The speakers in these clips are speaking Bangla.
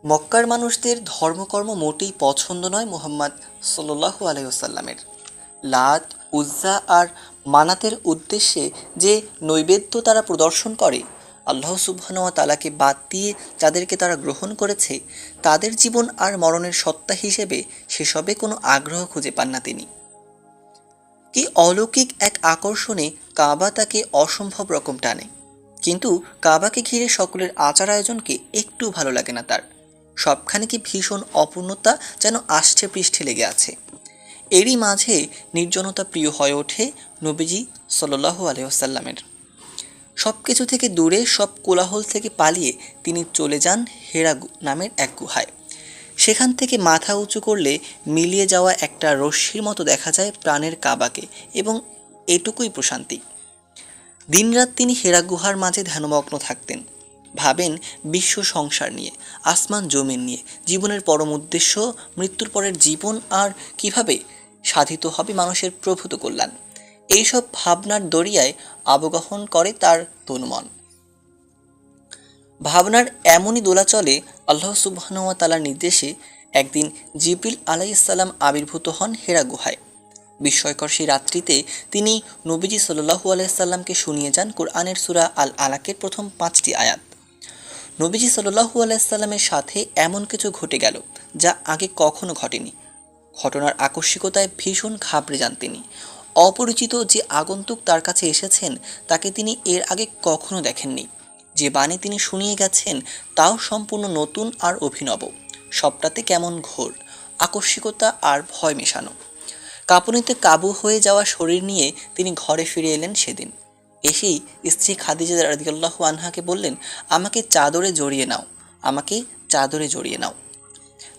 মক্কার মানুষদের ধর্মকর্ম মোটেই পছন্দ নয় মুহাম্মদ সাল্লাল্লাহু আলাইহি ওয়াসাল্লামের। লাত, উজ্জা আর মানাতের উদ্দেশ্যে যে নৈবেদ্য তারা প্রদর্শন করে, আল্লাহ সুবহানাহু ওয়া তাআলাকে বাদ দিয়ে যাদেরকে তারা গ্রহণ করেছে, তাদের জীবন আর মরণের সত্তা হিসেবে সেসবে কোনো আগ্রহ খুঁজে পান না তিনি। কি অলৌকিক এক আকর্ষণে কাবা তাকে অসম্ভব রকম টানে। কিন্তু কাবাকে ঘিরে সকলের আচার আয়োজনকে একটু ভালো লাগে না তার। সবখানে কি ভীষণ অপূর্ণতা যেন আষ্টে পৃষ্ঠে লেগে আছে। এরই মাঝে নির্জনতা প্রিয় হয়ে ওঠে নবীজি সাল্লাল্লাহু আলাইহি ওয়াসাল্লামের। সব কিছু থেকে দূরে, সব কোলাহল থেকে পালিয়ে তিনি চলে যান হেরা নামের এক গুহায়। সেখান থেকে মাথা উঁচু করলে মিলিয়ে যাওয়া একটা রশ্মির মতো দেখা যায় প্রাণের কাবাকে, এবং এটুকুই প্রশান্তি। দিনরাত তিনি হেরা গুহার মাঝে ধ্যানমগ্ন থাকতেন। ভাবেন বিশ্ব সংসার নিয়ে, আসমান জমিন নিয়ে, জীবনের পরম উদ্দেশ্য, মৃত্যুর পরের জীবন, আর কিভাবে সাধিত হবে মানুষের প্রভূত কল্যাণ। এইসব ভাবনার দরিয়ায় আবগাহন করে তার তনুমন। ভাবনার এমনই দোলাচলে আল্লাহ সুবহানাহু ওয়া তাআলার নির্দেশে একদিন জিবরিল আলাইহিস সালাম আবির্ভূত হন হেরা গুহায়। বিস্ময়কর সেই রাত্রিতে তিনি নবীজি সাল্লাল্লাহু আলাইহি সাল্লামকে শুনিয়ে যান কোরআনের সূরা আল আলাকের প্রথম 5টি আয়াত। নবীজি সাল্লাল্লাহু আলাইহি সাল্লামের সাথে এমন কিছু ঘটে গেল যা আগে কখনো ঘটেনি। ঘটনার আকস্মিকতায় ভীষণ ঘাবড়ে যান তিনি। অপরিচিত যে আগন্তুক তার কাছে এসেছেন তাকে তিনি এর আগে কখনো দেখেননি। যে বাণী তিনি শুনিয়ে গেছেন তাও সম্পূর্ণ নতুন আর অভিনব। সবটাতে কেমন ঘোর, আকস্মিকতা আর ভয় মেশানো। কাঁপুনিতে কাবু হয়ে যাওয়া শরীর নিয়ে তিনি ঘরে ফিরে এলেন সেদিন। এসেই স্ত্রী খাদিজা রাদিয়াল্লাহু আনহাকে বললেন, আমাকে চাদরে জড়িয়ে নাও, আমাকে চাদরে জড়িয়ে নাও।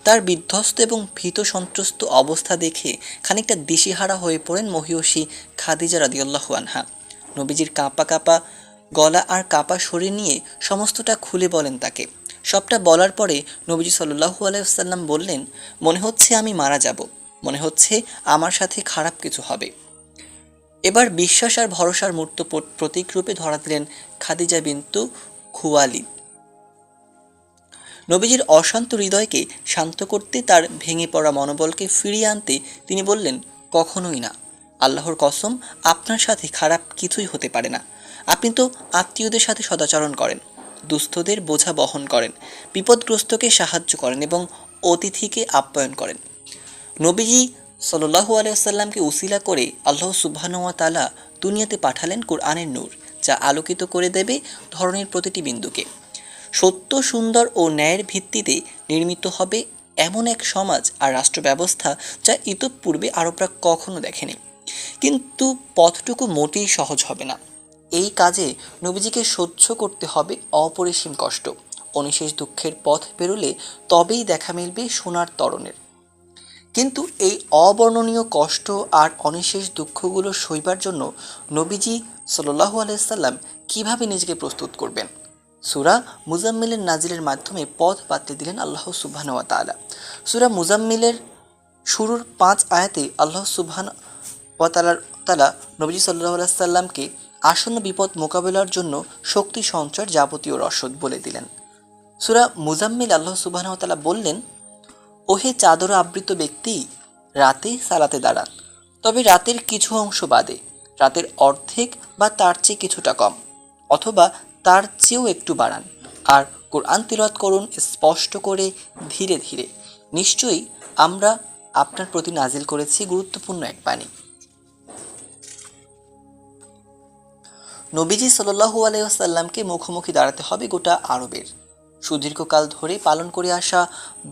তার বিধ্বস্ত এবং ভীত সন্ত্রস্ত অবস্থা দেখে খানিকটা দিশেহারা হয়ে পড়েন মহিয়সী খাদিজা রাদিয়াল্লাহু আনহা। নবীজির কাঁপা কাঁপা গলা আর কাঁপা শরীর নিয়ে সমস্তটা খুলে বলেন তাকে। সবটা বলার পরে নবীজি সাল্লাল্লাহু আলাইহি ওয়াসাল্লাম বললেন, মনে হচ্ছে আমি মারা যাব, মনে হচ্ছে আমার সাথে খারাপ কিছু হবে। এবার বিশ্বাস আর ভরসার মূর্ত প্রতীক রূপে ধরা দিলেন খাদিজা বিনতু খুওয়াইলিদ। নবীজির অশান্ত হৃদয়কে শান্ত করতে, তার ভেঙে পড়া মনোবলকে ফিরিয়ে আনতে তিনি বললেন, কখনোই না, আল্লাহর কসম, আপনার সাথে খারাপ কিছুই হতে পারে না। আপনি তো আত্মীয়দের সাথে সদাচরণ করেন, দুস্থদের বোঝা বহন করেন, বিপদগ্রস্তকে সাহায্য করেন এবং অতিথিকে আপ্যায়ন করেন। নবীজি সাল্লাল্লাহু আলাইহি ওয়াসাল্লামকে উসিলা করে আল্লাহ সুবহানাহু ওয়া তাআলা দুনিয়াতে পাঠালেন কোরআনের নূর, যা আলোকিত করে দেবে ধরনের প্রতিটি বিন্দুকে। সত্য, সুন্দর ও ন্যায়ের ভিত্তিতে নির্মিত হবে এমন এক সমাজ আর রাষ্ট্র ব্যবস্থা যা ইতঃপূর্বে আরবরা কখনো দেখেনি। কিন্তু পথটুকু মোটেই সহজ হবে না। এই কাজে নবীজিকে সহ্য করতে হবে অপরিসীম কষ্ট। অনিশেষ দুঃখের পথ পেরোলে তবেই দেখা মিলবে সোনার তরণের। কিন্তু এই অবর্ণনীয় কষ্ট আর অনিশেষ দুঃখগুলো সইবার জন্য নবীজি সাল্লাল্লাহু আলাইহি সাল্লাম কীভাবে নিজেকে প্রস্তুত করবেন? সূরা মুজাম্মিলের নাজিলের মাধ্যমে পথ বাতলে দিলেন আল্লাহ সুবহানাহু ওয়া তাআলা। সূরা মুজাম্মিলের শুরুর 5 আয়াতে আল্লাহ সুবহানাহু ওয়া তাআলা নবীজি সাল্লাল্লাহু আলাইহি সাল্লামকে আসন্ন বিপদ মোকাবেলার জন্য শক্তি সঞ্চয়ের যাবতীয় রসদ বলে দিলেন। সূরা মুজাম্মিল আল্লাহ সুবহানাহু ওয়া তাআলা বললেন, ওহে চাদর আবৃত ব্যক্তি, রাতে সালাতে দাঁড়ান, তবে রাতের কিছু অংশ বাদে, রাতের অর্ধেক বা তার চেয়ে কিছুটা কম, অথবা তার চেয়েও একটু বাড়ান, আর কোরআন তিলাওয়াত করুন স্পষ্ট করে, ধীরে ধীরে। নিশ্চয়ই আমরা আপনার প্রতি নাজিল করেছি গুরুত্বপূর্ণ এক বাণী। নবীজি সাল্লাল্লাহু আলাইহি ওয়াসাল্লামকে মুখোমুখি দাঁড়াতে হবে গোটা আরবের। সুদীর্ঘকাল ধরে পালন করে আসা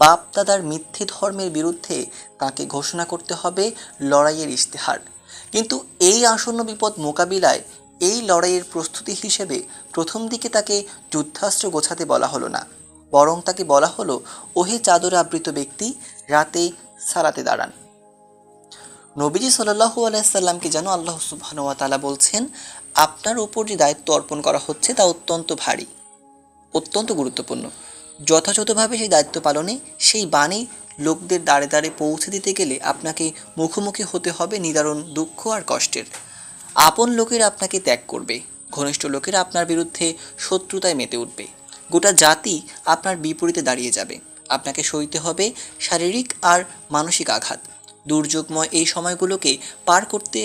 বাপ দাদার মিথ্যে ধর্মের বিরুদ্ধে তাকে ঘোষণা করতে হবে লড়াইয়ের ইশতেহার। কিন্তু এই আসন্ন বিপদ মোকাবিলায় এই লড়াইয়ের প্রস্তুতি হিসেবে প্রথম দিকে তাকে যুদ্ধাস্ত্র গোছাতে বলা হলো না, বরং তাকে বলা হলো, ওহে চাদরে আবৃত ব্যক্তি, রাতে সালাতে দাঁড়ান। নবীজি সাল্লাল্লাহু আলাইহি সাল্লামকে যেন আল্লাহ সুবহানাহু ওয়া তাআলা বলছেন, আপনার উপর যে দায়িত্ব অর্পণ করা হচ্ছে তা অত্যন্ত ভারী, অত্যন্ত গুরুত্বপূর্ণ। যথাযথভাবে সেই দায়িত্ব পালনে, সেই বাণী লোকদের দ্বারে দ্বারে পৌঁছে দিতে গেলে আপনাকে মুখোমুখি হতে হবে নিদারুণ দুঃখ আর কষ্টের। আপন লোকেরা আপনাকে ত্যাগ করবে, ঘনিষ্ঠ লোকেরা আপনার বিরুদ্ধে শত্রুতায় মেতে উঠবে, গোটা জাতি আপনার বিপরীতে দাঁড়িয়ে যাবে। আপনাকে সইতে হবে শারীরিক আর মানসিক আঘাত। দুর্যোগময় এই সময়গুলোকে পার করতে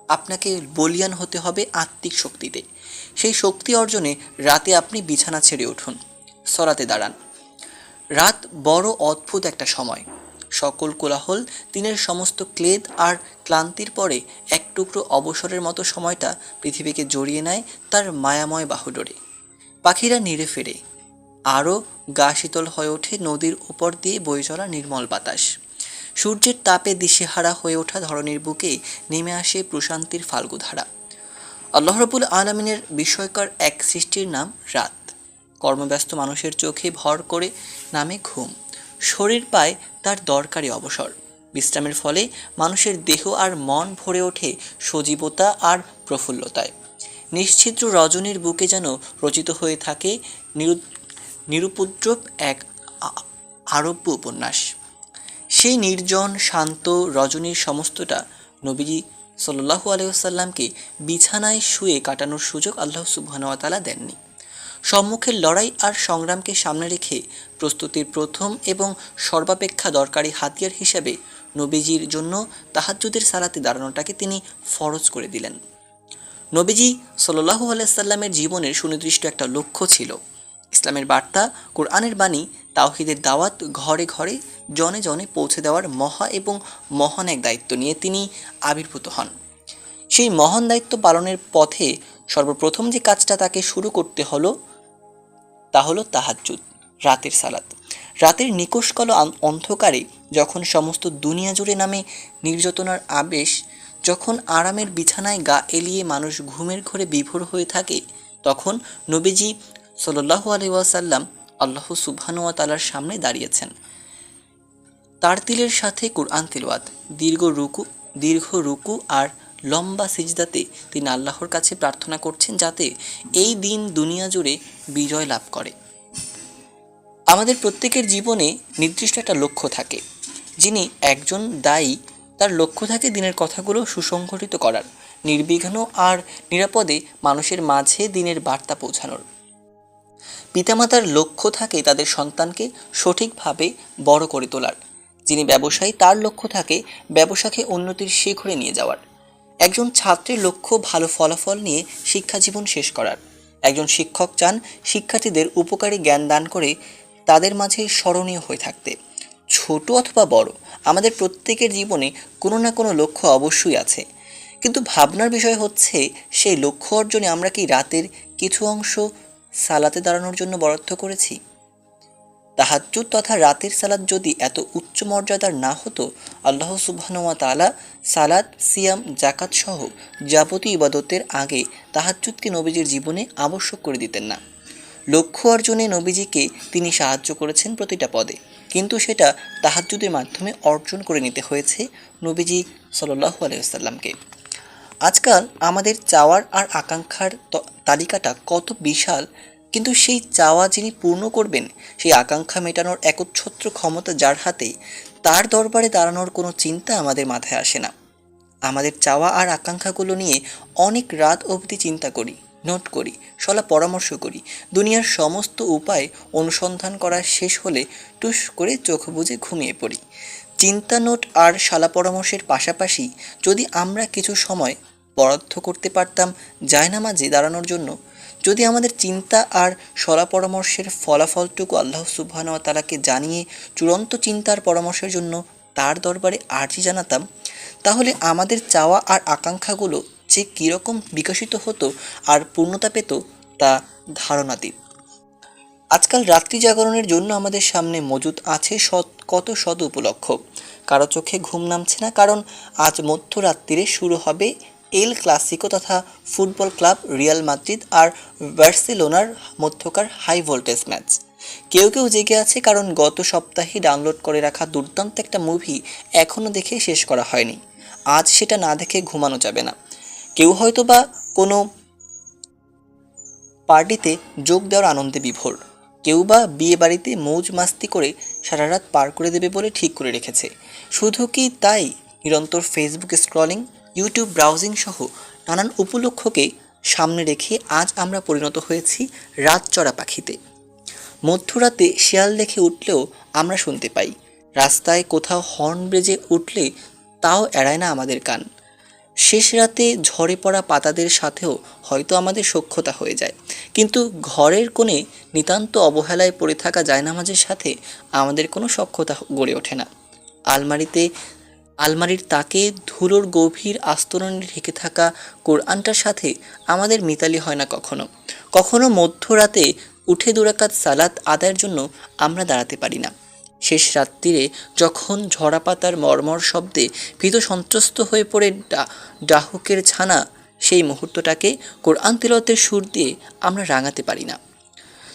আপনাকে বলীয়ান হতে হবে আত্মিক শক্তিতে। সেই শক্তি অর্জনে রাতে আপনি বিছানা ছেড়ে উঠুন, সলাতে দাঁড়ান। রাত বড় অদ্ভুত একটা সময়। সকল কোলাহল, দিনের সমস্ত ক্লেদ আর ক্লান্তির পরে এক টুকরো অবসরের মতো সময়টা পৃথিবীকে জড়িয়ে নেয় তার মায়াময় বাহুডোরে। পাখিরা নিড়ে ফেরে, আরও গা শীতল হয়ে ওঠে নদীর উপর দিয়ে বয়ে চলা নির্মল বাতাস। সূর্যের তাপে দিশেহারা হয়ে ওঠা ধরনীর বুকে নেমে আসে প্রশান্তির ফাল্গুধারা। আল্লাহ রাব্বুল আলামিনের বিস্ময়কর এক সৃষ্টির নাম রাত। কর্মব্যস্ত মানুষের চোখে ভর করে নামে ঘুম, শরীর পায় তার দরকারি অবসর। বিশ্রামের ফলে মানুষের দেহ আর মন ভরে ওঠে সজীবতা আর প্রফুল্লতায়। নিশ্ছিদ্র রজনীর বুকে যেন রচিত হয়ে থাকে নিরুপদ্রব এক আরব্য উপন্যাস। সেই নির্জন শান্ত রজনীর সমস্তটা নবীজি সাল্লাল্লাহু আলাইহি ওয়াসাল্লামকে বিছানায় শুয়ে কাটানোর সুযোগ আল্লাহ সুবহানাহু ওয়া তাআলা দেননি। সম্মুখের লড়াই আর সংগ্রামকে সামনে রেখে প্রস্তুতির প্রথম এবং সর্বাপেক্ষা দরকারি হাতিয়ার হিসেবে নবীজির জন্য তাহাজ্জুদের সালাতে দাঁড়ানোটাকে তিনি ফরজ করে দিলেন। নবীজি সাল্লাল্লাহু আলাইহি সাল্লামের জীবনের সুনির্দিষ্ট একটা লক্ষ্য ছিল। ইসলামের বার্তা, কোরআনের বাণী, তাওহীদের দাওয়াত ঘরে ঘরে জনে জনে পৌঁছে দেওয়ার মহান এক দায়িত্ব নিয়ে তিনি আবির্ভূত হন। সেই মহান দায়িত্ব পালনের পথে সর্বপ্রথম যে কাজটা তাকে শুরু করতে হলো তা হলো তাহাজ্জুদ, রাতের সালাত। রাতের নিকষকালো অন্ধকারে যখন সমস্ত দুনিয়া জুড়ে নামে নির্যাতনার আবেশ, যখন আরামের বিছানায় গা এলিয়ে মানুষ ঘুমের ঘোরে বিভোর হয়ে থাকে, তখন নবীজি সাল্লাল্লাহু আলাইহি ওয়াসাল্লাম আল্লাহ সুবহানাহু ওয়া তাআলার সামনে দাঁড়িয়েছেন। তার তিলের সাথে কুরআন তিলাওয়াত, দীর্ঘ রুকু আর লম্বা সিজদাতে তিনি আল্লাহর কাছে প্রার্থনা করছেন যাতে এই দিন দুনিয়া জুড়ে বিজয় লাভ করে। আমাদের প্রত্যেকের জীবনে নির্দিষ্ট একটা লক্ষ্য থাকে। যিনি একজন দায়ী, তার লক্ষ্য থাকে দিনের কথাগুলো সুসংগঠিত করার, নির্বিঘ্ন আর নিরাপদে মানুষের মাঝে দিনের বার্তা পৌঁছানোর। পিতামাতার লক্ষ্য থাকে তাদের সন্তানকে সঠিকভাবে বড় করে তোলার। যিনি ব্যবসায়ী, তার লক্ষ্য থাকে ব্যবসাকে উন্নতির শিখরে নিয়ে যাওয়ার। একজন ছাত্রের লক্ষ্য ভালো ফলাফল নিয়ে শিক্ষা জীবন শেষ করার। একজন শিক্ষক চান শিক্ষার্থীদের উপকারী জ্ঞান দান করে তাদের মাঝে স্মরণীয় হয়ে থাকতে। ছোট অথবা বড়, আমাদের প্রত্যেকের জীবনে কোনো না কোনো লক্ষ্য অবশ্যই আছে, কিন্তু ভাবনার বিষয় হচ্ছে সেই লক্ষ্য অর্জনে আমরা কি রাতের কিছু অংশ সালাতে দাঁড়ানোর জন্য বরাদ্দ করেছি? তাহাজ্জুদ তথা রাতের সালাত যদি এত উচ্চ মর্যাদার না হতো, আল্লাহ সুবহানাহু ওয়া তাআলা সালাত, সিয়াম, জাকাত সহ যাবতীয় ইবাদতের আগে তাহাজ্জুদকে নবীজির জীবনে আবশ্যক করে দিতেন না। লক্ষ্য অর্জনে নবীজিকে তিনি সাহায্য করেছেন প্রতিটা পদে, কিন্তু সেটা তাহাজ্জুদের মাধ্যমে অর্জন করে নিতে হয়েছে নবীজি সাল্লাল্লাহু আলাইহি ওয়াসাল্লামকে। আজকাল আমাদের চাওয়ার আর আকাঙ্ক্ষার তালিকাটা কত বিশাল, কিন্তু সেই চাওয়া যিনি পূর্ণ করবেন, সেই আকাঙ্ক্ষা মেটানোর একচ্ছত্র ক্ষমতা যার হাতে, তার দরবারে দাঁড়ানোর কোনো চিন্তা আমাদের মাথায় আসে না। আমাদের চাওয়া আর আকাঙ্ক্ষাগুলো নিয়ে অনেক রাত অবধি চিন্তা করি, নোট করি, সলা পরামর্শ করি। দুনিয়ার সমস্ত উপায় অনুসন্ধান করা শেষ হলে টুস করে চোখ বুজে ঘুমিয়ে পড়ি। চিন্তা, নোট আর শালা পরামর্শের পাশাপাশি যদি আমরা কিছু সময় বরাদ্দ করতে পারতাম জায়নামাজে দাঁড়ানোর জন্য, যদি আমাদের চিন্তা আর শলা পরামর্শের ফলাফলটুকু আল্লাহ সুবহানাহু ওয়া তাআলাকে জানিয়ে চূড়ান্ত চিন্তার পরামর্শের জন্য তার দরবারে আর্জি জানাতাম, তাহলে আমাদের চাওয়া আর আকাঙ্ক্ষাগুলো যে কীরকম বিকশিত হতো আর পূর্ণতা পেত তা ধারণাতীত। আজকাল রাত্রি জাগরণের জন্য আমাদের সামনে মজুদ আছে কত শত উপলক্ষ। কারো চোখে ঘুম নামছে না, কারণ আজ মধ্যরাত্রিরে শুরু হবে এল ক্লাসিকো তথা ফুটবল ক্লাব রিয়াল মাদ্রিদ আর বার্সেলোনার মধ্যকার হাই ভোল্টেজ ম্যাচ। কেউ কেউ জেগে আছে কারণ গত সপ্তাহে ডাউনলোড করে রাখা দুর্দান্ত একটা মুভি এখনও দেখে শেষ করা হয়নি। আজ সেটা না দেখে ঘুমানো যাবে না। কেউ হয়তো বা কোনো পার্টিতে যোগ দেওয়ার আনন্দে বিভোর, কেউ বা বিয়ে বাড়িতে মৌজ মাস্তি করে সারা রাত পার করে দেবে বলে ঠিক করে রেখেছে। শুধু কি তাই, নিরন্তর ফেসবুক স্ক্রলিং, ইউটিউব ব্রাউজিং সহ নানান উপলক্ষকে সামনে রেখে আজ আমরা পরিণত হয়েছি রাত চড়া পাখিতে। মধ্যরাতে শেয়াল দেখে উঠলেও আমরা শুনতে পাই, রাস্তায় কোথাও হর্ন বেজে উঠলে তাও এড়ায় না আমাদের কান। শেষ রাতে ঝরে পড়া পাতাদের সাথেও হয়তো আমাদের সখ্যতা হয়ে যায়, কিন্তু ঘরের কোণে নিতান্ত অবহেলায় পড়ে থাকা জায়নামাজের সাথে আমাদের কোনো সখ্যতা গড়ে ওঠে না। আলমারিতে আলমারির তাকে ধুলোর গভীর আস্তরণে ঢেকে থাকা কোরআনটার সাথে আমাদের মিতালি হয় না কখনো। কখনো মধ্যরাতে উঠে দুরাকাত সালাত আদায়ের জন্য আমরা দাঁড়াতে পারি না। শেষ রাত্রিরে যখন ঝরা পাতার মর্মর শব্দে ভীত সন্ত্রস্ত হয়ে পড়ে ডাহুকের ছানা, সেই মুহূর্তটাকে কোরআন তিলাওয়াতের সুর দিয়ে আমরা রাঙাতে পারি না।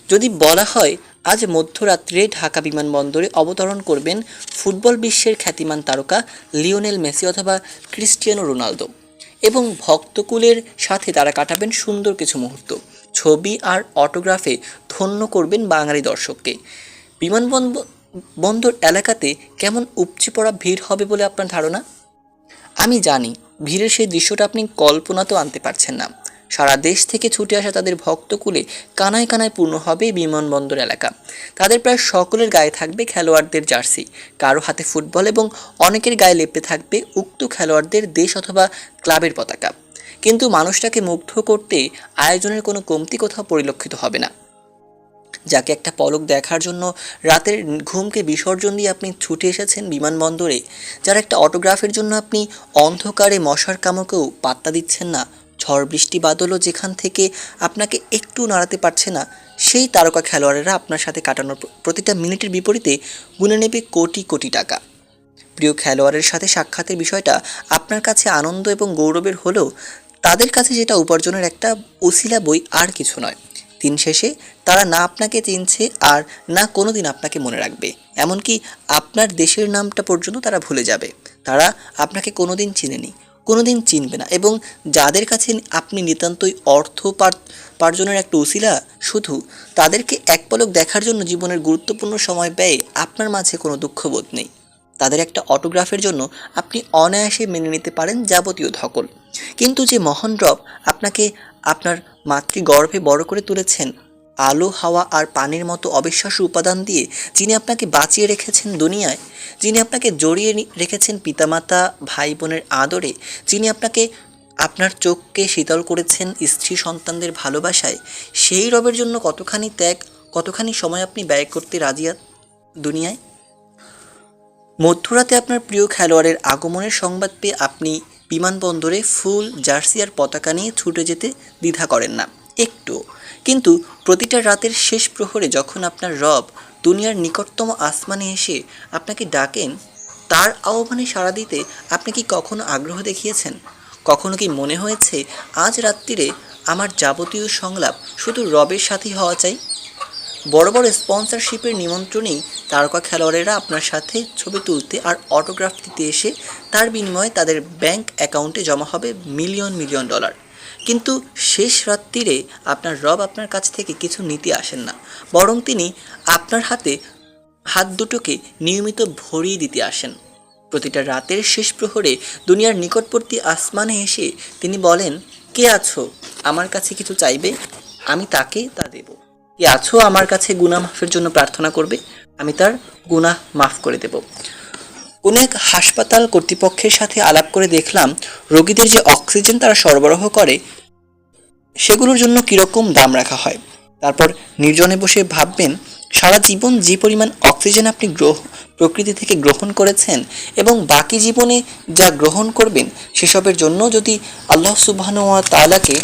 যদি বলা হয় আজ মধ্যরাত্রে ঢাকা বিমানবন্দরে অবতরণ করবেন ফুটবল বিশ্বের খ্যাতিমান তারকা লিওনেল মেসি অথবা ক্রিস্টিয়ানো রোনালদো, এবং ভক্তকুলের সাথে তারা কাটাবেন সুন্দর কিছু মুহূর্ত, ছবি আর অটোগ্রাফে ধন্য করবেন বাঙালি দর্শককে, বিমানবন্দর এলাকাতে কেমন উপচে পড়া ভিড় হবে বলে আপনার ধারণা? আমি জানি ভিড়ের সেই দৃশ্যটা আপনি কল্পনাতেও আনতে পারছেন না। সারা দেশ থেকে ছুটে আসা তাদের ভক্তকুলে কানায় কানায় পূর্ণ হবে বিমানবন্দর এলাকা। তাদের প্রায় সকলের গায়ে থাকবে খেলোয়াড়দের জার্সি, কারো হাতে ফুটবল এবং অনেকের গায়ে লেপ্টে থাকবে উক্ত খেলোয়াড়দের দেশ অথবা ক্লাবের পতাকা। কিন্তু মানুষটাকে মুগ্ধ করতে আয়োজনের কোনো কমতি কোথাও পরিলক্ষিত হবে না। যাকে একটা পলক দেখার জন্য রাতের ঘুমকে বিসর্জন দিয়ে আপনি ছুটে এসেছেন বিমানবন্দরে, যার একটা অটোগ্রাফের জন্য আপনি অন্ধকারে মশার কামড়কেও পাত্তা দিচ্ছেন না, ঝড় বৃষ্টি বাদলও যেখান থেকে আপনাকে একটু নাড়াতে পারছে না, সেই তারকা খেলোয়াড়েরা আপনার সাথে কাটানোর প্রতিটা মিনিটের বিপরীতে গুনে নেবে কোটি কোটি টাকা। প্রিয় খেলোয়াড়ের সাথে সাক্ষাতের বিষয়টা আপনার কাছে আনন্দ এবং গৌরবের হলেও তাদের কাছে যেটা উপার্জনের একটা উছিলা বই আর কিছু নয়। দিন শেষে তারা না আপনাকে চিনছে আর না কোনো দিন আপনাকে মনে রাখবে, এমনকি আপনার দেশের নামটা পর্যন্ত তারা ভুলে যাবে। তারা আপনাকে কোনো দিন চিনেনি, কোনো দিন চিনবে না, এবং যাদের কাছে আপনি নিতান্তই অর্থোপার্জনের একটা উছিলা, শুধু তাদেরকে এক পলক দেখার জন্য জীবনের গুরুত্বপূর্ণ সময় ব্যয়ে আপনার মাঝে কোনো দুঃখবোধ নেই। তাদের একটা অটোগ্রাফের জন্য আপনি অনায়াসে মেনে নিতে পারেন যাবতীয় ধকল। কিন্তু যে মহান রব আপনাকে আপনার মাতৃগর্ভে বড় করে তুলেছেন, আলো হাওয়া আর পানির মতো অবিশ্বাস্য উপাদান দিয়ে, যিনি আপনাকে বাঁচিয়ে রেখেছেন দুনিয়ায়, যিনি আপনাকে জড়িয়ে রেখেছেন পিতামাতা ভাই বোনের আদরে, যিনি আপনাকে আপনার চোখকে শীতল করেছেন স্ত্রী সন্তানদের ভালোবাসায়, সেই রবের জন্য কতখানি ত্যাগ, কতখানি সময় আপনি ব্যয় করতে রাজি দুনিয়ায়? মধ্যরাতে আপনার প্রিয় খেলোয়াড়ের আগমনের সংবাদ পেয়ে আপনি বিমানবন্দরে ফুল জার্সি আর পতাকা নিয়ে ছুটে যেতে দ্বিধা করেন না একটু। কিন্তু প্রতিটা রাতের শেষ প্রহরে যখন আপনার রব দুনিয়ার নিকটতম আসমানে এসে আপনাকে ডাকেন, তার আহ্বানে সাড়া দিতে আপনি কি কখনো আগ্রহ দেখিয়েছেন? কখনো কি মনে হয়েছে আজ রাত্রিরে আমার যাবতীয় সংলাপ শুধু রবের সাথেই হওয়া চাই? বড় বড় স্পন্সরশিপের নিমন্ত্রণেই তারকা খেলোয়াড়েরা আপনার সাথে ছবি তুলতে আর অটোগ্রাফ দিতে এসে তার বিনিময়ে তাদের ব্যাংক অ্যাকাউন্টে জমা হবে মিলিয়ন মিলিয়ন ডলার। কিন্তু শেষ রাত্রিরে আপনার রব আপনার কাছ থেকে কিছু নিতে আসেন না, বরং তিনি আপনার হাত দুটোকে নিয়মিত ভরিয়ে দিতে আসেন। প্রতিটা রাতের শেষ প্রহরে দুনিয়ার নিকটবর্তী আসমানে এসে তিনি বলেন, কে আছো আমার কাছে কিছু চাইবে, আমি তাকে তা দেব। কে আছো আমার কাছে গুনাহ মাফের জন্য প্রার্থনা করবে, আমি তার গুনাহ মাফ করে দেব। কোনো এক হাসপাতাল কর্তৃপক্ষের সাথে আলাপ করে দেখলাম রোগীদের যে অক্সিজেন তারা সরবরাহ করে সেগুলোর জন্য কীরকম দাম রাখা হয়। তারপর নির্জনে বসে ভাববেন সারা জীবন যে পরিমাণ অক্সিজেন আপনি প্রকৃতি থেকে গ্রহণ করেছেন এবং বাকি জীবনে যা গ্রহণ করবেন সেসবের জন্য যদি আল্লাহ সুবহানাহু ওয়া তাআলাকে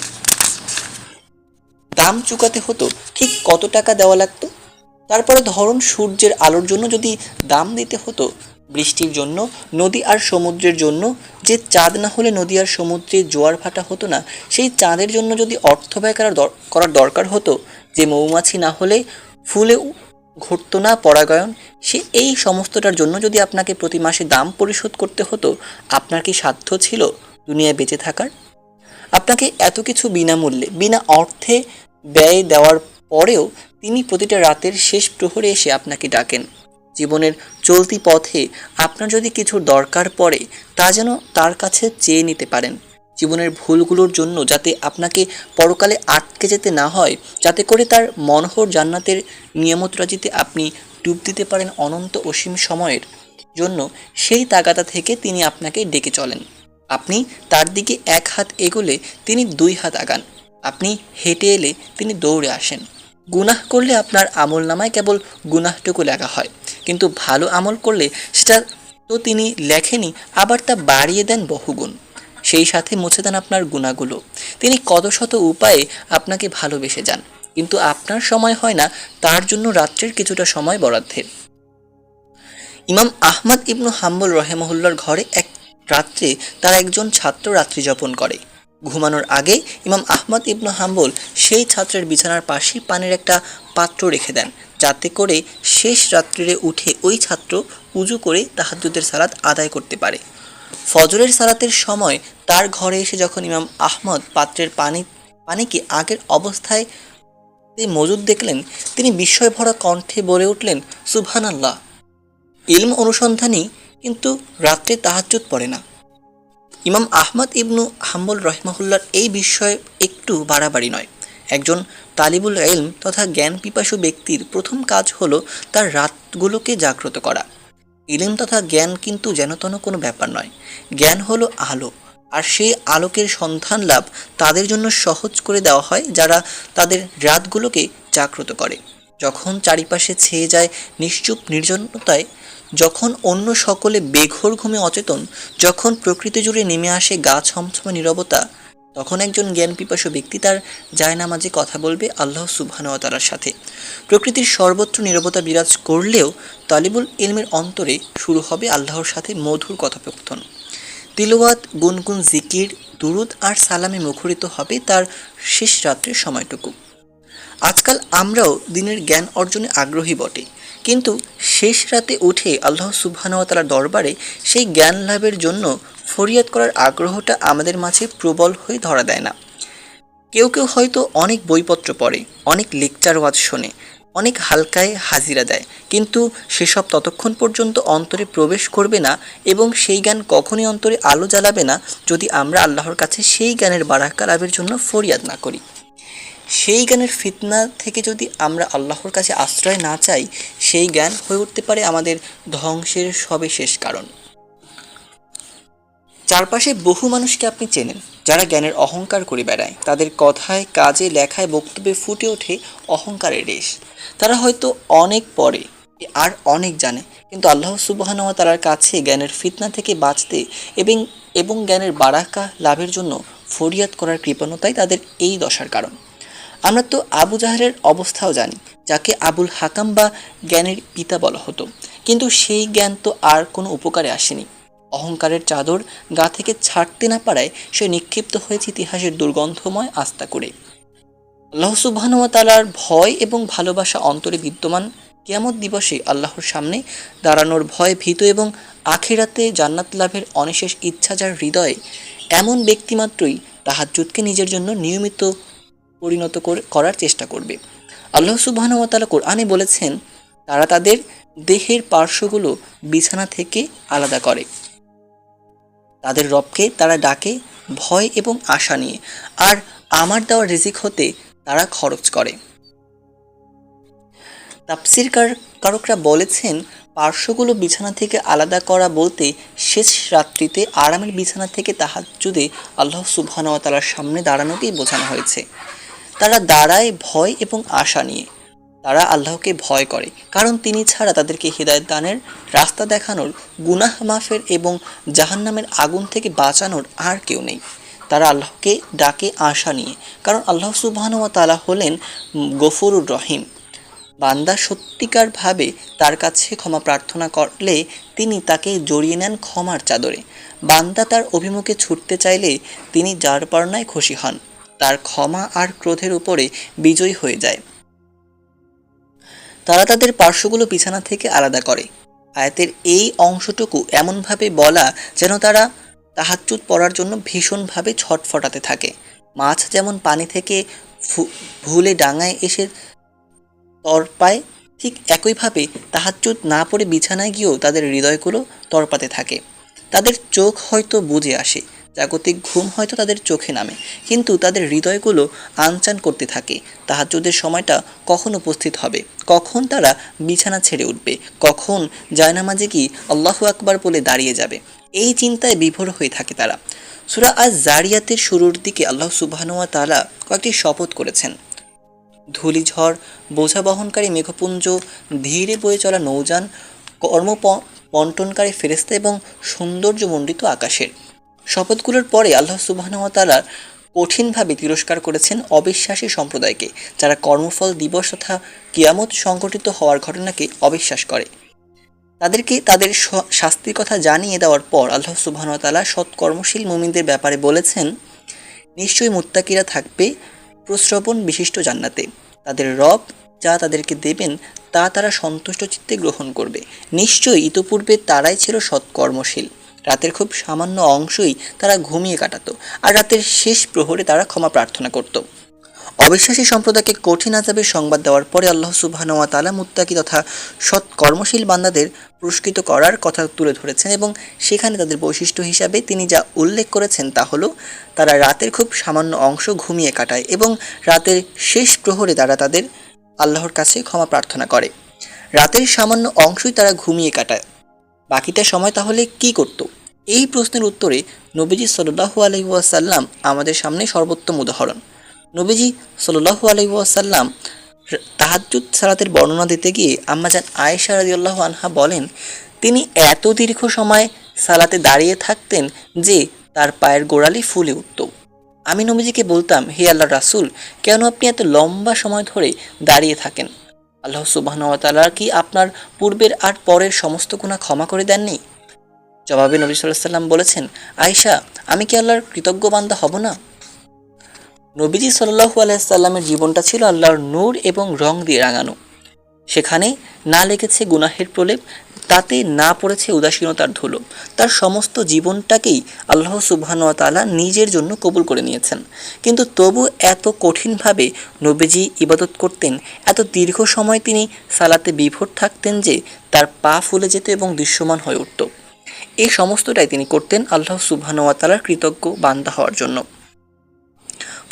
দাম চুকাতে হতো, ঠিক কত টাকা দেওয়া লাগতো? তারপরে ধরুন সূর্যের আলোর জন্য যদি দাম দিতে হতো, বৃষ্টির জন্য, নদী আর সমুদ্রের জন্য, যে চাঁদ না হলে নদী আর সমুদ্রে জোয়ার ভাটা হতো না, সেই চাঁদের জন্য যদি অর্থ ব্যয় করার দরকার হতো, যে মৌমাছি না হলে ফুলে ঘটতো না পরাগায়ন, এই সমস্তটার জন্য যদি আপনাকে প্রতি মাসে দাম পরিশোধ করতে হতো, আপনার কি সাধ্য ছিল দুনিয়ায় বেঁচে থাকার? আপনাকে এত কিছু বিনামূল্যে বিনা অর্থে ব্যয় দেওয়ার পরেও তিনি প্রতিটা রাতের শেষ প্রহরে এসে আপনাকে ডাকেন। জীবনের চলতি পথে আপনার যদি কিছুর দরকার পড়ে তা যেন তার কাছে চেয়ে নিতে পারেন, জীবনের ভুলগুলোর জন্য, যাতে আপনাকে পরকালে আটকে যেতে না হয়, যাতে করে তার মনোহর জান্নাতের নিয়ামতরাজিতে আপনি ডুব দিতে পারেন অনন্ত অসীম সময়ের জন্য, সেই তাগাদা থেকে তিনি আপনাকে ডেকে চলেন। আপনি তার দিকে এক হাত এগোলে তিনি দুই হাত আগান, আপনি হেঁটে এলে তিনি দৌড়ে আসেন। গুনাহ করলে আপনার আমল নামায় কেবল গুনাহটুকু লেখা হয়, কিন্তু ভালো আমল করলে সেটা তো তিনি লেখেনি, আবার তা বাড়িয়ে দেন বহুগুণ। সেই সাথে মুছে দেন আপনার গুনাহগুলো। তিনি কত শত উপায়ে আপনাকে ভালোবেসে যান, কিন্তু আপনার সময় হয় না তার জন্য রাত্রের কিছুটা সময় বরাদ্দের। ইমাম আহমদ ইবনু হাম্বল রহেমহুল্লার ঘরে এক রাত্রে তার একজন ছাত্র রাত্রি যাপন করে। ঘুমানোর আগে ইমাম আহমদ ইবনু হাম্বল সেই ছাত্রের বিছানার পাশে পানির একটা পাত্র রেখে দেন, যাতে করে শেষ রাত্রিরে উঠে ওই ছাত্র উজু করে তাহাজ্জুদের সালাত আদায় করতে পারে। ফজরের সালাতের সময় তার ঘরে এসে যখন ইমাম আহমদ পাত্রের পানিকে আগের অবস্থায় মজুদ দেখলেন, তিনি বিস্ময় ভরা কণ্ঠে বলে উঠলেন, সুবহানাল্লাহ! ইলম অনুসন্ধানী, কিন্তু রাত্রে তাহাজ্জুদ পড়ে না। ইমাম আহমদ ইবনু হাম্বল রহমাহুল্লার এই বিস্ময় একটু বাড়াবাড়ি নয়। একজন তালিবুল ইলম তথা জ্ঞান পিপাসু ব্যক্তির প্রথম কাজ হলো তার রাতগুলোকে জাগ্রত করা। ইলম তথা জ্ঞান কিন্তু যেনতেন কোনো ব্যাপার নয়। জ্ঞান হলো আলো, আর সেই আলোকের সন্ধান লাভ তাদের জন্য সহজ করে দেওয়া হয় যারা তাদের রাতগুলোকে জাগ্রত করে। যখন চারিপাশে ছেয়ে যায় নিশ্চুপ নির্জনতায়, যখন অন্য সকলে বেঘোর ঘুমে অচেতন, যখন প্রকৃতি জুড়ে নেমে আসে গা ছমছমে নীরবতা, তখন একজন জ্ঞান পিপাসু ব্যক্তি তার জায়নামাজে কথা বলবে আল্লাহ সুবহানাহু ওয়া তাআলার সাথে। প্রকৃতির সর্বত্র নীরবতা বিরাজ করলেও তালিবুল ইলমের অন্তরে শুরু হবে আল্লাহর সাথে মধুর কথোপকথন। তিলাওয়াত, গুনগুন জিকির, দুরুদ আর সালামে মুখরিত হবে তার শেষ রাত্রের সময়টুকু। আজকাল আমরাও দিনের জ্ঞান অর্জনে আগ্রহী বটে, কিন্তু শেষ রাতে উঠে আল্লাহ সুবহানাহু ওয়া তাআলার দরবারে সেই জ্ঞান লাভের জন্য ফরিয়াদ করার আগ্রহটা আমাদের মাঝে প্রবল হয়ে ধরা দেয় না। কেউ কেউ হয়তো অনেক বইপত্র পড়ে, অনেক লেকচার ওয়াজ শোনে, অনেক হালকায় হাজিরা দেয়, কিন্তু সেসব ততক্ষণ পর্যন্ত অন্তরে প্রবেশ করবে না, এবং সেই জ্ঞান কখনই অন্তরে আলো জ্বালাবে না যদি আমরা আল্লাহর কাছে সেই জ্ঞানের বারাকা লাভের জন্য ফরিয়াদ না করি। সেই জ্ঞানের ফিতনা থেকে যদি আমরা আল্লাহর কাছে আশ্রয় না চাই, সেই জ্ঞান হয়ে উঠতে পারে আমাদের ধ্বংসের সবিশেষ কারণ। চারপাশে বহু মানুষকে আপনি চেনেন যারা জ্ঞানের অহংকার করে বেড়ায়। তাদের কথায়, কাজে, লেখায়, বক্তব্যে ফুটে ওঠে অহংকারের রেশ। তারা হয়তো অনেক পড়ে আর অনেক জানে, কিন্তু আল্লাহ সুবহানাহু ওয়া তাআলার কাছে জ্ঞানের ফিতনা থেকে বাঁচতে এবং জ্ঞানের বারাকা লাভের জন্য ফরিয়াদ করার কৃপণতাই তাদের এই দশার কারণ। আমরা তো আবু জাহেলের অবস্থাও জানি, যাকে আবুল হাকাম বা জ্ঞানের পিতা বলা হতো, কিন্তু সেই জ্ঞান তো আর কোনো উপকারে আসেনি। অহংকারের চাদর গা থেকে ছাড়তে না পারায় সে নিক্ষিপ্ত হয়েছে ইতিহাসের দুর্গন্ধময় আস্থা করে। আল্লাহ সুবহানাহু ওয়া তাআলার ভয় এবং ভালোবাসা অন্তরে বিদ্যমান কিয়ামত দিবসে আল্লাহর সামনে দাঁড়ানোর ভয় ভীত এবং আখিরাতে জান্নাত লাভের অনিশেষ ইচ্ছা যার হৃদয়ে, এমন ব্যক্তিমাত্রই তাহাজ্জুদকে নিজের জন্য নিয়মিত পরিণত করার চেষ্টা করবে। আল্লাহ সুবহানাহু ওয়া তাআলা কোরআনে বলেছেন, তারা তাদের দেহের পার্শ্বগুলো বিছানা থেকে আলাদা করে, তাদের রবকে তারা ডাকে ভয় এবং আশা নিয়ে, আর আমার দেওয়া রিজিক হতে তারা খরচ করে। তাফসীর কারকরা বলেছেন, পার্শ্বগুলো বিছানা থেকে আলাদা করা বলতে শেষ রাত্রিতে আরামের বিছানা থেকে তাহাজ্জুদে আল্লাহ সুবহানাহু ওয়া তাআলার সামনে দাঁড়ানোকেই বোঝানো হয়েছে। তারা দাঁড়ায় ভয় এবং আশা নিয়ে। তারা আল্লাহকে ভয় করে, কারণ তিনি ছাড়া তাদেরকে হিদায়াত দানের, রাস্তা দেখানোর, গুনাহ মাফের এবং জাহান্নামের আগুন থেকে বাঁচানোর আর কেউ নেই। তারা আল্লাহকে ডাকে আশা নিয়ে, কারণ আল্লাহ সুবহানাহু ওয়া তাআলা হলেন গফুরুর রহিম। বান্দা সত্যিকারভাবে তার কাছে ক্ষমা প্রার্থনা করলে তিনি তাকে জড়িয়ে নেন ক্ষমার চাদরে। বান্দা তার অভিমুখে ছুটতে চাইলে তিনি যার পারনায় খুশি হন, তার ক্ষমা আর ক্রোধের উপরে বিজয়ী হয়ে যায়। তারা তাদের পার্শ্বগুলো বিছানা থেকে আলাদা করে। আয়াতের এই অংশটুকু এমনভাবে বলা যেন তারা তাহাজ্জুদ পড়ার জন্য ভীষণভাবে ছটফটাতে থাকে। মাছ যেমন পানি থেকে ভুলে ডাঙায় এসে তরপায়, ঠিক একইভাবে তাহাজ্জুদ না পড়ে বিছানায় গিয়েও তাদের হৃদয়গুলো তরপাতে থাকে। তাদের চোখ হয়তো বুজে আসে, জাগতিক ঘুম হয়তো তাদের চোখে নামে, কিন্তু তাদের হৃদয়গুলো আনচান করতে থাকে তাহাজ্জুদের সময়টা কখন উপস্থিত হবে, কখন তারা বিছানা ছেড়ে উঠবে, কখন জায়নামাজে কি আল্লাহু আকবার বলে দাঁড়িয়ে যাবে। এই চিন্তায় বিভোর হয়ে থাকে তারা। সূরা আজ-জারিয়াতের শুরুর দিকে আল্লাহ সুবহানাহু ওয়া তাআলা কয়েকটি শপথ করেছেন। ধূলিঝড়, বোঝা বহনকারী মেঘপুঞ্জ, ধীরে বয়ে চলা নৌযান, বন্টনকারী ফেরেশতা এবং সৌন্দর্যমণ্ডিত আকাশের। শপথগুলোর পরে আল্লাহ সুবহানাহু ওয়া তাআলা কঠিনভাবে তিরস্কার করেছেন অবিশ্বাসী সম্প্রদায়কে, যারা কর্মফল দিবস তথা কিয়ামত সংঘটিত হওয়ার ঘটনাকে অবিশ্বাস করে। তাদেরকে তাদের শাস্তির কথা জানিয়ে দেওয়ার পর আল্লাহ সুবহানাহু ওয়া তাআলা সৎকর্মশীল মুমিনদের ব্যাপারে বলেছেন, নিশ্চয়ই মুত্তাকিরা থাকবে প্রশ্রবণ বিশিষ্ট জান্নাতে। তাদের রব যা তাদেরকে দেবেন তা তারা সন্তুষ্ট চিত্তে গ্রহণ করবে। নিশ্চয়ই ইতোপূর্বে তারাই ছিল সৎকর্মশীল। রাতের খুব সামান্য অংশই তারা ঘুমিয়ে কাটাতো, আর রাতের শেষ প্রহরে তারা ক্ষমা প্রার্থনা করত। অবিশ্বাসী সম্প্রদায়কে কঠিন আযাবের সংবাদ দেওয়ার পরে আল্লাহ সুবহানাহু ওয়া তাআলা মুত্তাকি তথা সৎ কর্মশীল বান্দাদের পুরস্কৃত করার কথা তুলে ধরেছেন, এবং সেখানে তাদের বৈশিষ্ট্য হিসাবে তিনি যা উল্লেখ করেছেন তা হলো তারা রাতের খুব সামান্য অংশ ঘুমিয়ে কাটায় এবং রাতের শেষ প্রহরে তারা তাদের আল্লাহর কাছে ক্ষমা প্রার্থনা করে। রাতের সামান্য অংশই তারা ঘুমিয়ে কাটায়, বাকিটা সময় তাহলে কি করত? এই প্রশ্নের উত্তরে নবীজি সাল্লাল্লাহু আলাইহি ওয়াসাল্লাম আমাদের সামনে সর্বোত্তম উদাহরণ। নবীজি সাল্লাল্লাহু আলাইহি ওয়াসাল্লাম তাহাজ্জুদ সালাতের বর্ণনা দিতে গিয়ে আম্মাজান আয়েশা রাদিয়াল্লাহু আনহা বলেন, তিনি এত দীর্ঘ সময় সালাতে দাঁড়িয়ে থাকতেন যে তার পায়ের গোড়ালি ফুলে উঠত। আমি নবীজিকে বলতাম, হে আল্লাহর রাসূল, কেন আপনি এত লম্বা সময় ধরে দাঁড়িয়ে থাকেন? আল্লাহ সুবহানাহু ওয়া তাআলা কি আপনার পূর্বের আর পরের সমস্ত গুনাহ ক্ষমা করে দেননি? জবাবে নবী সাল্লাল্লাহু আলাইহি ওয়াসাল্লাম বলেছেন, আয়েশা, আমি কি আল্লাহর কৃতজ্ঞ বান্দা হব না? নবীজি সাল্লাল্লাহু আলাইহি সাল্লামের জীবনটা ছিল আল্লাহর নূর এবং রং দিয়ে রাঙানো। সেখানে না লেগেছে গুনাহের প্রলেপ, তাতে না পড়েছে উদাসীনতার ধুলো। তার সমস্ত জীবনটাকেই আল্লাহ সুবহানাহু ওয়া তাআলা নিজের জন্য কবুল করে নিয়েছেন। কিন্তু তবু এত কঠিনভাবে নবীজি ইবাদত করতেন, এত দীর্ঘ সময় তিনি সালাতে বিভোর থাকতেন যে তার পা ফুলে যেত এবং দৃশ্যমান হয়ে উঠত। এই সমস্তটাই তিনি করতেন আল্লাহ সুবহানাহু ওয়া তাআলার কৃতজ্ঞ বান্দা হওয়ার জন্য।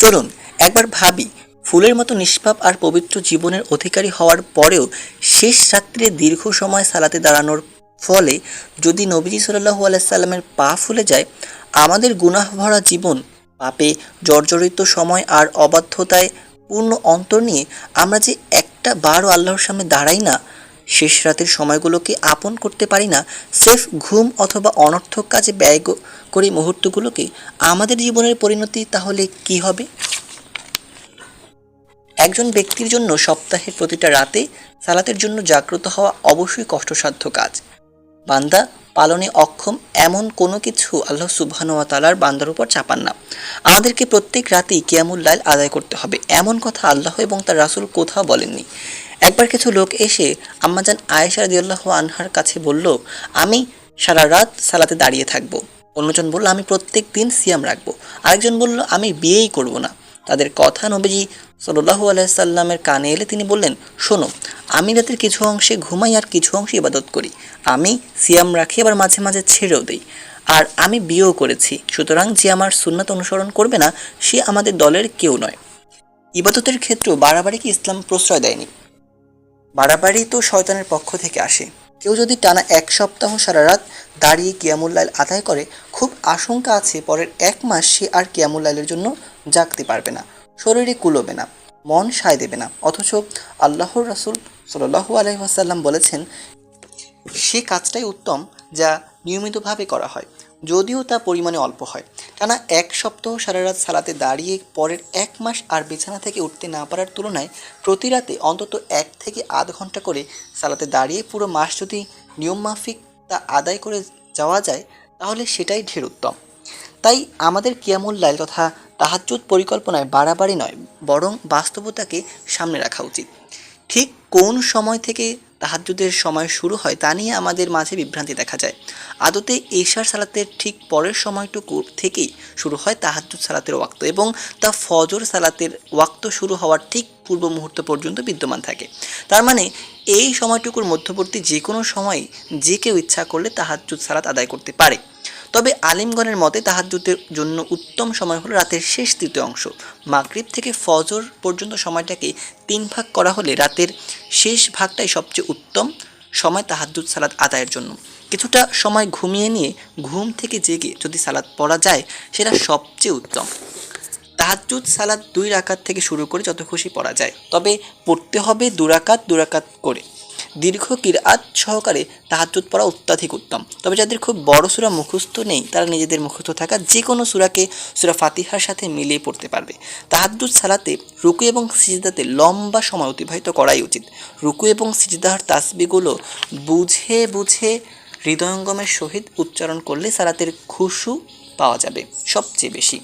চলুন একবার ভাবি, ফুলের মতো নিষ্পাপ আর পবিত্র জীবনের অধিকারী হওয়ার পরেও শেষ রাত্রে দীর্ঘ সময় সালাতে দাঁড়ানোর ফলে যদি নবীজি সাল্লাল্লাহু আলাইহি সাল্লামের পা ফুলে যায়, আমাদের গুনাহ ভরা জীবন, পাপে জর্জরিত সময় আর অবাধ্যতায় পূর্ণ অন্তর নিয়ে আমরা যে একটা বারও আল্লাহর সামনে দাঁড়াই না, শেষ রাতের সময়গুলোকে আপন করতে পারি না, স্রেফ ঘুম অথবা অনর্থক কাজে ব্যয় করি মুহূর্তগুলোকে, আমাদের জীবনের পরিণতি তাহলে কি হবে? একজন ব্যক্তির জন্য সপ্তাহের প্রতিটা রাতে সালাতের জন্য জাগ্রত হওয়া অবশ্যই কষ্টসাধ্য কাজ। বান্দা পালনে অক্ষম এমন কোনো কিছু আল্লাহ সুবহানাহু ওয়া তাআলার বান্দার উপর চাপান না। আমাদেরকে প্রত্যেক রাতেই কিয়ামুল লাইল আদায় করতে হবে, এমন কথা আল্লাহ এবং তার রাসূল কোথাও বলেননি। একবার কিছু লোক এসে আম্মাজান আয়েশা রাদিয়াল্লাহু আনহার কাছে বলল, আমি সারা রাত সালাতে দাঁড়িয়ে থাকবো। অন্যজন বলল, আমি প্রত্যেক দিন সিয়াম রাখবো। আরেকজন বলল, আমি বিয়েই করব না। তাদের কথা নবীজি সাল্লাল্লাহু আলাইহি সাল্লামের কানে এলে তিনি বললেন, শোনো, আমি রাতের কিছু অংশে ঘুমাই আর কিছু অংশে ইবাদত করি। আমি সিয়াম রাখি, আবার মাঝে মাঝে ছেড়েও দিই। আর আমি বিয়েও করেছি। সুতরাং যে আমার সুন্নাত অনুসরণ করবে না, সে আমাদের দলের কেউ নয়। ইবাদতের ক্ষেত্রেও বাড়াবাড়িকে ইসলাম প্রশ্রয় দেয়নি। বাড়াবাড়ি তো শয়তানের পক্ষ থেকে আসে। কেউ যদি টানা এক সপ্তাহ সারা রাত দাঁড়িয়ে কিয়ামুল লাইল আদায় করে, খুব আশঙ্কা আছে পরের এক মাস সে আর কিয়ামুল লাইলের জন্য জাগতে পারবে না, শরীরে কুলোবে না, মন সায় দেবে না। অথচ আল্লাহর রাসূল সাল্লাল্লাহু আলাইহি ওয়াসাল্লাম বলেছেন, সে কাজটাই উত্তম যা নিয়মিতভাবে করা হয়, যদিও তা পরিমাণে অল্প হয়। টানা এক সপ্তাহ সারা রাত সালাতে দাঁড়িয়ে পরের এক মাস আর বিছানা থেকে উঠতে না পারার তুলনায় প্রতি রাতে অন্তত 1 থেকে আধ ঘন্টা করে সালাতে দাঁড়িয়ে পুরো মাস যদি নিয়মমাফিক তা আদায় করে যাওয়া যায়, তাহলে সেটাই ঢের উত্তম। তাই আমাদের কিয়ামুল লাইল তথা তাহাজ্জুদ পরিকল্পনায় বাড়াবাড়ি নয়, বরং বাস্তবতাকে সামনে রাখা উচিত। ঠিক কোন সময় থেকে তাহাজ্জুদের সময় শুরু হয় তা নিয়ে আমাদের মাঝে বিভ্রান্তি দেখা যায়। আদতে এশার সালাতের ঠিক পরের সময়টুকু থেকেই শুরু হয় তাহাজ্জুদ সালাতের ওয়াক্ত, এবং তা ফজর সালাতের ওয়াক্ত শুরু হওয়ার ঠিক পূর্ব মুহূর্ত পর্যন্ত বিদ্যমান থাকে। তার মানে এই সময়টুকুর মধ্যবর্তী যে কোনো সময় যে কেউ ইচ্ছা করলে তাহাজ্জুদ সালাত আদায় করতে পারে। তবে আলিমগণের মতে তাহাজ্জুদের জন্য উত্তম সময় হলো রাতের শেষ তৃতীয় অংশ। মাগরিব থেকে ফজর পর্যন্ত সময়টাকে 3 ভাগ করা হলে রাতের শেষ ভাগটাই সবচেয়ে উত্তম সময় তাহাজ্জুদ সালাত আদায়ের জন্য। কিছুটা সময় ঘুমিয়ে নিয়ে ঘুম থেকে জেগে যদি সালাত পড়া যায় সেটা সবচেয়ে উত্তম। তাহাজ্জুদ সালাত 2 রাকাত থেকে শুরু করে যত খুশি পড়া যায়, তবে পড়তে হবে 2 রাকাত 2 রাকাত করে। দীর্ঘ কিরাত সহকারে তাহাজ্জুদ পড়া অত্যাধিক উত্তম। তবে যাদের খুব বড় সূরা মুখস্থ নেই তারা নিজেদের মুখস্থ থাকা যে কোনো সূরাকে সূরা ফাতিহার সাথে মিলিয়ে পড়তে পারবে। তাহাজ্জুদ সালাতে রুকু এবং সিজদাতে লম্বা সময় অতিবাহিত করাই উচিত। রুকু এবং সিজদার তাসবিহগুলো বুঝে বুঝে হৃদয়ঙ্গমের সহিত উচ্চারণ করলে সালাতের খুশু পাওয়া যাবে সবচেয়ে বেশি।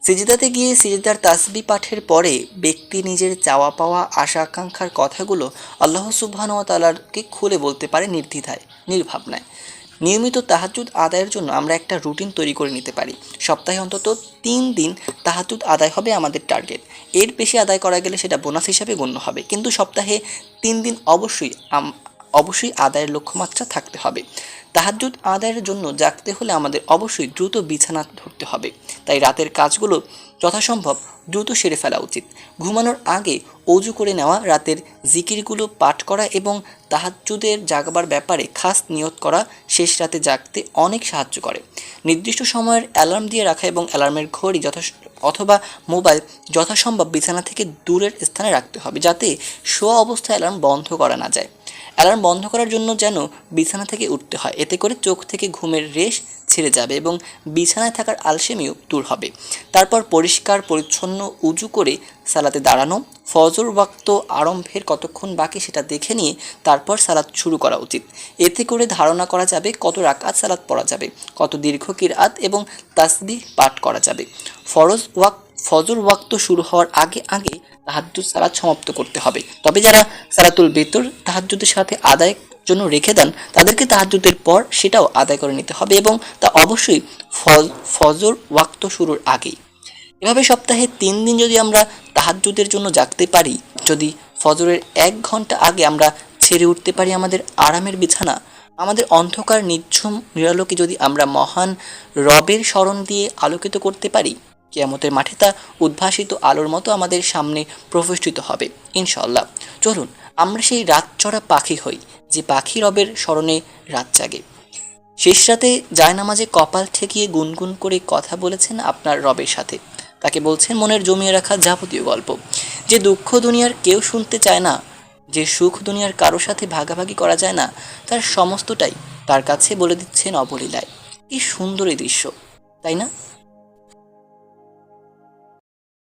সিজদাতে গিয়ে সিজদার তাসবিহ পাঠের পরে ব্যক্তি নিজের চাওয়া পাওয়া আশা আকাঙ্ক্ষার কথাগুলো আল্লাহ সুবহানাহু ওয়া তাআলাকে খুলে বলতে পারে নির্দ্বিধায়, নির্ভাবনায়। নিয়মিত তাহাজ্জুদ আদায়ের জন্য আমরা একটা রুটিন তৈরি করে নিতে পারি। সপ্তাহে অন্তত 3 দিন তাহাজ্জুদ আদায় হবে আমাদের টার্গেট। এর বেশি আদায় করা গেলে সেটা বোনাস হিসাবে গণ্য হবে, কিন্তু সপ্তাহে 3 দিন অবশ্যই আদায়ের লক্ষ্যমাত্রা থাকতে হবে। তাহাজ্জুদ আদায়ের জন্য জাগতে হলে আমাদের অবশ্যই দ্রুত বিছানা ধরতে হবে। তাই রাতের কাজগুলো যথাসম্ভব দ্রুত সেরে ফেলা উচিত। ঘুমানোর আগে অজু করে নেওয়া, রাতের জিকিরগুলো পাঠ করা এবং তাহাজ্জুদের জাগবার ব্যাপারে খাস নিয়ত করা শেষ রাতে জাগতে অনেক সাহায্য করে। নির্দিষ্ট সময়ের অ্যালার্ম দিয়ে রাখা এবং অ্যালার্মের ঘড়ি অথবা মোবাইল যথাসম্ভব বিছানা থেকে দূরের স্থানে রাখতে হবে, যাতে শোয়া অবস্থায় অ্যালার্ম বন্ধ করা না যায়। অ্যালার্ম বন্ধ করার জন্য যেন বিছানা থেকে উঠতে হয়, এতে করে চোখ থেকে ঘুমের রেশ ছেড়ে যাবে এবং বিছানায় থাকার আলসেমিও দূর হবে। তারপর পরিষ্কার পরিচ্ছন্ন উজু করে সালাতে দাঁড়ানো। ফজর ওয়াক্ত আরম্ভের কতক্ষণ বাকি সেটা দেখে নিয়ে তারপর সালাত শুরু করা উচিত। এতে করে ধারণা করা যাবে কত রাকাত সালাত পড়া যাবে, কত দীর্ঘ কিরাত এবং তাসবিহ পাঠ করা যাবে। ফজর ওয়াক্ত শুরু হওয়ার আগে আগে তাহাজ্জুদ সালাত সমাপ্ত করতে হবে। তবে যারা সালাতুল ভিতর তাহাজ্জুদের সাথে আদায়ের জন্য রেখে দেন তাদেরকে তাহাজ্জুদের পর সেটাও আদায় করে নিতে হবে, এবং তা অবশ্যই ফজর ওয়াক্ত শুরুর আগেই। এভাবে সপ্তাহে 3 দিন যদি আমরা তাহাজ্জুদের জন্য জাগতে পারি, যদি ফজরের 1 ঘন্টা আগে আমরা ছেড়ে উঠতে পারি আমাদের আরামের বিছানা, আমাদের অন্ধকার নিঝুম নিরালোকে যদি আমরা মহান রবের স্মরণ দিয়ে আলোকিত করতে পারি, কিয়ামতের মাঠে তা উদ্ভাসিত আলোর মতো আমাদের সামনে প্রতিষ্ঠিত হবে ইনশাআল্লাহ। চলুন আমরা সেই রাতচরা পাখি হই, যে পাখি রবের স্মরণে রাত জাগে। শেষ রাতে জায়নামাজে কপাল ঠেকিয়ে গুনগুন করে কথা বলেছেন আপনার রবের সাথে। তাকে বলছেন মনের জমিয়ে রাখা যাবতীয় গল্প। যে দুঃখ দুনিয়ার কেউ শুনতে চায় না, যে সুখ দুনিয়ার কারো সাথে ভাগাভাগি করা যায় না, তার সমস্তটাই তার কাছে বলে দিচ্ছেন অবলীলায়। কি সুন্দর এই দৃশ্য, তাই না?